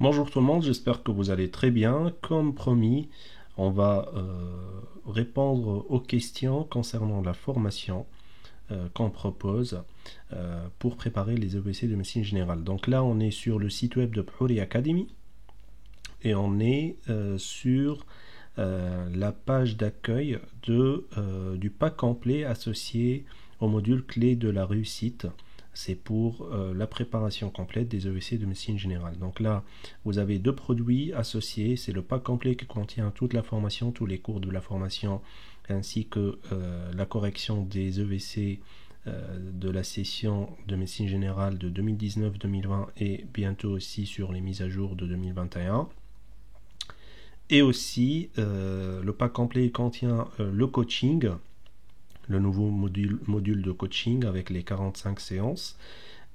Bonjour tout le monde, j'espère que vous allez très bien. Comme promis, on va répondre aux questions concernant la formation qu'on propose pour préparer les EBC de médecine générale. Donc là, on est sur le site web de Phouri Academy et on est sur la page d'accueil du pack complet associé au module clé de la réussite. C'est pour la préparation complète des EVC de médecine générale. Donc là, vous avez deux produits associés. C'est le pack complet qui contient toute la formation, tous les cours de la formation, ainsi que la correction des EVC de la session de médecine générale de 2019-2020 et bientôt aussi sur les mises à jour de 2021. Et aussi, le pack complet contient le coaching, le nouveau module de coaching avec les 45 séances.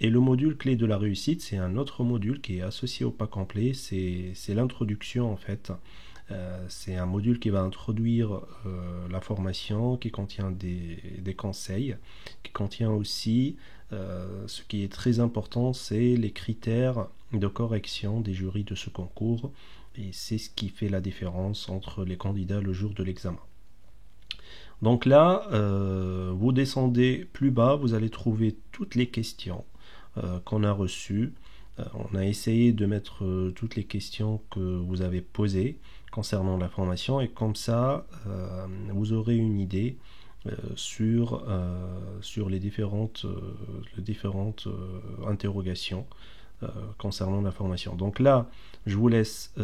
Et le module clé de la réussite, c'est un autre module qui est associé au pack complet, c'est l'introduction en fait. C'est un module qui va introduire la formation, qui contient des conseils, qui contient aussi, ce qui est très important, c'est les critères de correction des jurys de ce concours. Et c'est ce qui fait la différence entre les candidats le jour de l'examen. Donc là, vous descendez plus bas, vous allez trouver toutes les questions qu'on a reçues. On a essayé de mettre toutes les questions que vous avez posées concernant la formation et comme ça, vous aurez une idée sur les différentes interrogations concernant la formation. Donc là, je vous laisse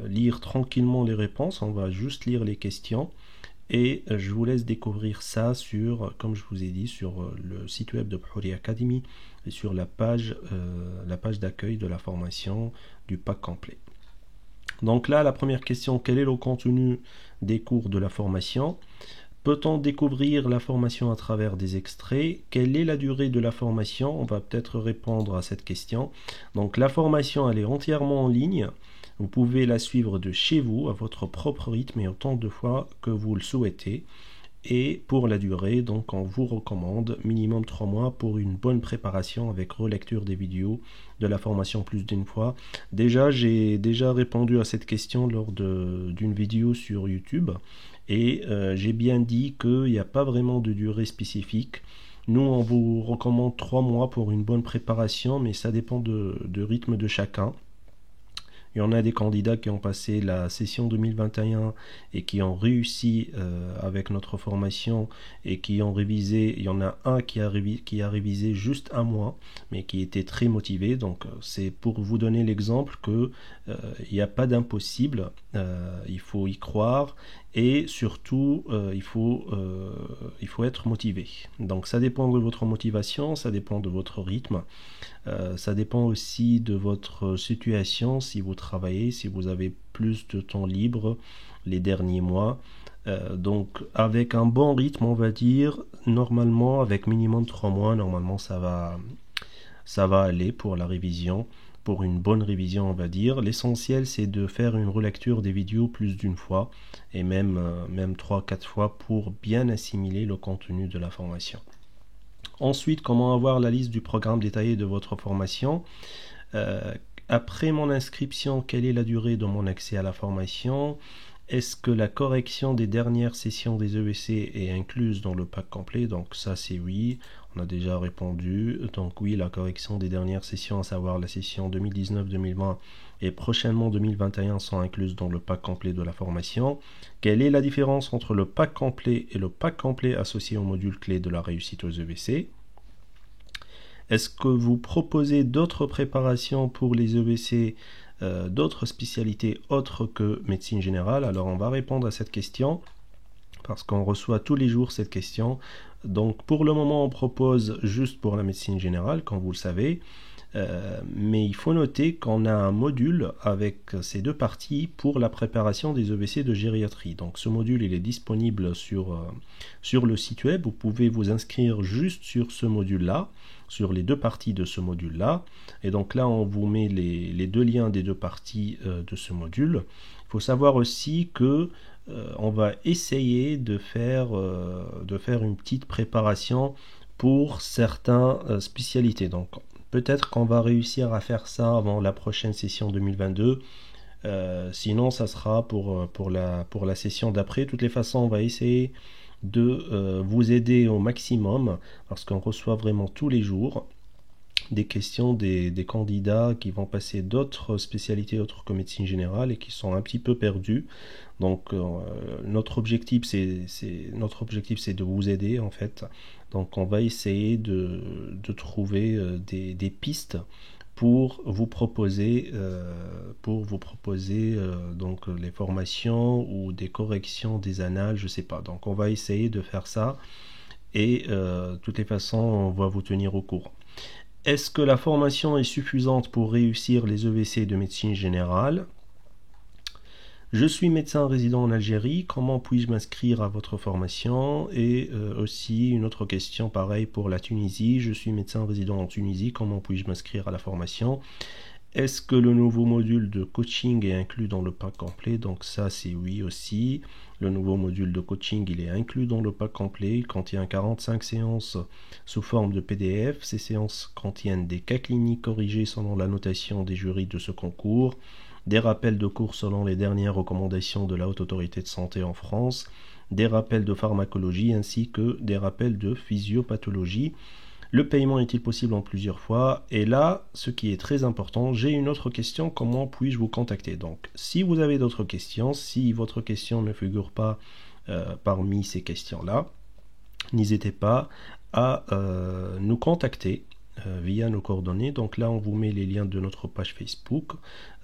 lire tranquillement les réponses, on va juste lire les questions. Et je vous laisse découvrir ça sur, comme je vous ai dit, sur le site web de Phouri Academy et sur la page d'accueil de la formation du pack complet. Donc là, la première question, quel est le contenu des cours de la formation? Peut-on découvrir la formation à travers des extraits? Quelle est la durée de la formation? On va peut-être répondre à cette question. Donc la formation, elle est entièrement en ligne. Vous pouvez la suivre de chez vous, à votre propre rythme et autant de fois que vous le souhaitez. Et pour la durée, donc on vous recommande minimum 3 mois pour une bonne préparation avec relecture des vidéos de la formation plus d'une fois. J'ai déjà répondu à cette question lors d'une vidéo sur YouTube et j'ai bien dit qu'il n'y a pas vraiment de durée spécifique. Nous, on vous recommande 3 mois pour une bonne préparation, mais ça dépend de rythme de chacun. Il y en a des candidats qui ont passé la session 2021 et qui ont réussi avec notre formation et qui ont révisé. Il y en a un qui a révisé juste un mois, mais qui était très motivé. Donc c'est pour vous donner l'exemple que il n'y a pas d'impossible. Il faut y croire et surtout il faut être motivé. Donc ça dépend de votre motivation, ça dépend de votre rythme. Ça dépend aussi de votre situation, si vous travaillez, si vous avez plus de temps libre les derniers mois. Donc avec un bon rythme, on va dire, normalement, avec minimum 3 mois, normalement ça va aller pour la révision, pour une bonne révision, on va dire. L'essentiel, c'est de faire une relecture des vidéos plus d'une fois, et même 3-4 fois pour bien assimiler le contenu de la formation. Ensuite, comment avoir la liste du programme détaillé de votre formation? Après mon inscription, quelle est la durée de mon accès à la formation? Est-ce que la correction des dernières sessions des EVC est incluse dans le pack complet? Donc ça c'est oui, on a déjà répondu. Donc oui, la correction des dernières sessions, à savoir la session 2019-2020 et prochainement 2021 sont incluses dans le pack complet de la formation. Quelle est la différence entre le pack complet et le pack complet associé au module clé de la réussite aux EVC? Est-ce que vous proposez d'autres préparations pour les EVC, d'autres spécialités autres que médecine générale? Alors on va répondre à cette question parce qu'on reçoit tous les jours cette question. Donc pour le moment on propose juste pour la médecine générale, comme vous le savez. Mais il faut noter qu'on a un module avec ces deux parties pour la préparation des EVC de gériatrie. Donc ce module il est disponible sur le site web. Vous pouvez vous inscrire juste sur ce module-là, sur les deux parties de ce module-là. Et donc là on vous met les deux liens des deux parties de ce module. Il faut savoir aussi que on va essayer de faire une petite préparation pour certaines spécialités. Donc Peut-être qu'on va réussir à faire ça avant la prochaine session 2022. Sinon, ça sera pour la session d'après. De toutes les façons, on va essayer de vous aider au maximum parce qu'on reçoit vraiment tous les jours des questions des candidats qui vont passer d'autres spécialités autres que médecine générale et qui sont un petit peu perdus. Donc notre objectif c'est de vous aider en fait. Donc on va essayer de trouver des pistes pour vous proposer donc les formations ou des corrections des annales, je sais pas. Donc on va essayer de faire ça et de toutes les façons on va vous tenir au courant. Est-ce que la formation est suffisante pour réussir les EVC de médecine générale? Je suis médecin résident en Algérie, comment puis-je m'inscrire à votre formation? Et aussi une autre question pareil pour la Tunisie, je suis médecin résident en Tunisie, comment puis-je m'inscrire à la formation? Est-ce que le nouveau module de coaching est inclus dans le pack complet? Donc ça c'est oui aussi. Le nouveau module de coaching il est inclus dans le pack complet. Il contient 45 séances sous forme de PDF. Ces séances contiennent des cas cliniques corrigés selon la notation des jurys de ce concours, des rappels de cours selon les dernières recommandations de la Haute Autorité de Santé en France, des rappels de pharmacologie ainsi que des rappels de physiopathologie. Le paiement est-il possible en plusieurs fois? Et là, ce qui est très important, j'ai une autre question, comment puis-je vous contacter? Donc, si vous avez d'autres questions, si votre question ne figure pas parmi ces questions-là, n'hésitez pas à nous contacter via nos coordonnées. Donc là, on vous met les liens de notre page Facebook,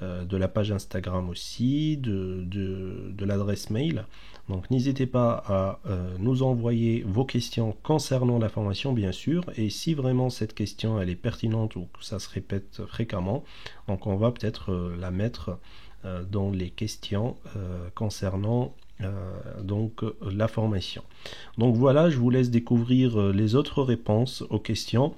de la page Instagram aussi, de l'adresse mail. Donc n'hésitez pas à nous envoyer vos questions concernant la formation, bien sûr. Et si vraiment cette question elle est pertinente ou que ça se répète fréquemment, donc on va peut-être la mettre dans les questions concernant donc la formation. Donc voilà, je vous laisse découvrir les autres réponses aux questions.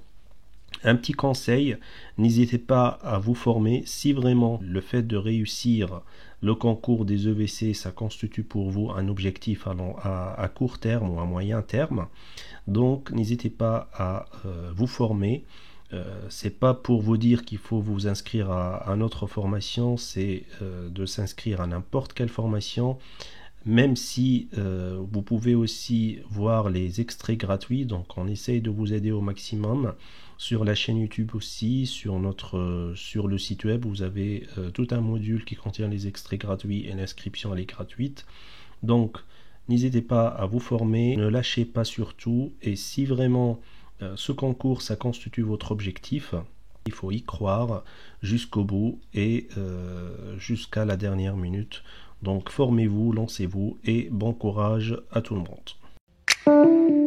Un petit conseil, n'hésitez pas à vous former si vraiment le fait de réussir le concours des EVC, ça constitue pour vous un objectif à court terme ou à moyen terme. Donc n'hésitez pas à vous former. C'est pas pour vous dire qu'il faut vous inscrire à notre formation, c'est de s'inscrire à n'importe quelle formation. Même si vous pouvez aussi voir les extraits gratuits, donc on essaye de vous aider au maximum. Sur la chaîne YouTube aussi, sur le site web, vous avez tout un module qui contient les extraits gratuits et l'inscription elle est gratuite. Donc n'hésitez pas à vous former, ne lâchez pas surtout, et si vraiment ce concours ça constitue votre objectif, il faut y croire jusqu'au bout et jusqu'à la dernière minute. Donc formez-vous, lancez-vous et bon courage à tout le monde.